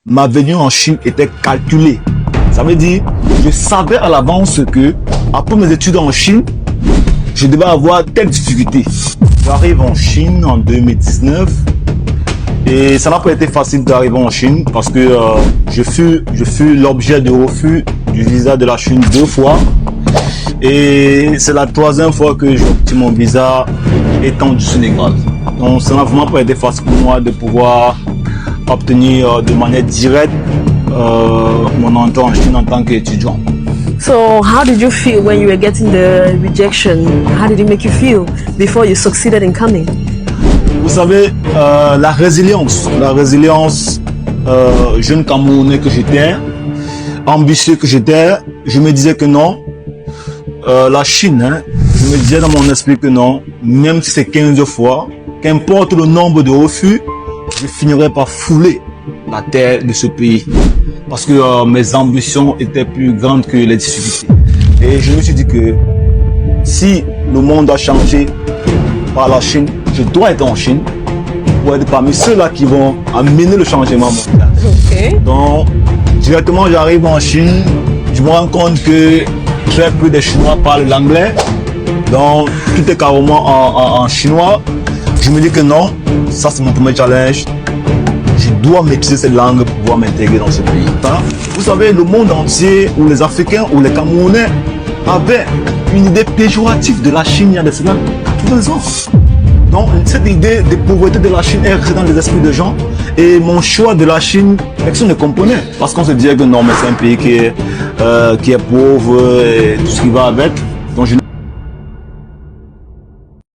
ma venue en Chine était calculée. Ça veut dire, je savais à l'avance que, après mes études en Chine, je devais avoir telle difficulté. J'arrive en Chine en 2019 et ça n'a pas été facile d'arriver en Chine parce que je fus l'objet de refus du visa de la Chine 2 fois. Et c'est la 3e fois que j'ai obtenu mon visa étant du Sénégal. Donc ça n'a vraiment pas été facile pour moi de pouvoir obtenir de manière directe mon entrée en Chine en tant qu'étudiant. So how did you feel when you were getting the rejection? How did it make you feel before you succeeded in coming? Vous savez, la résilience, jeune Camerounais que j'étais, ambitieux que j'étais, je me disais que non, la Chine, hein, je me disais dans mon esprit que non, même si c'est 15 fois, qu'importe le nombre de refus, je finirai par fouler la terre de ce pays. Parce que mes ambitions étaient plus grandes que les difficultés. Et je me suis dit que si le monde a changé par la Chine, je dois être en Chine pour être parmi ceux-là qui vont amener le changement mondial. Okay. Donc, directement, j'arrive en Chine, je me rends compte que très peu des Chinois parlent l'anglais. Donc, tout est carrément en chinois. Je me dis que non, ça c'est mon premier challenge. Je dois maîtriser cette langue pour pouvoir m'intégrer dans ce pays. Vous savez, le monde entier, ou les Africains, ou les Camerounais, avaient une idée péjorative de la Chine il y a de cela 80 ans. Donc, cette idée de pauvreté de la Chine est restée dans les esprits des gens. Et mon choix de la Chine, personne ne comprenait. Parce qu'on se disait que non, mais c'est un pays qui est pauvre et tout ce qui va avec.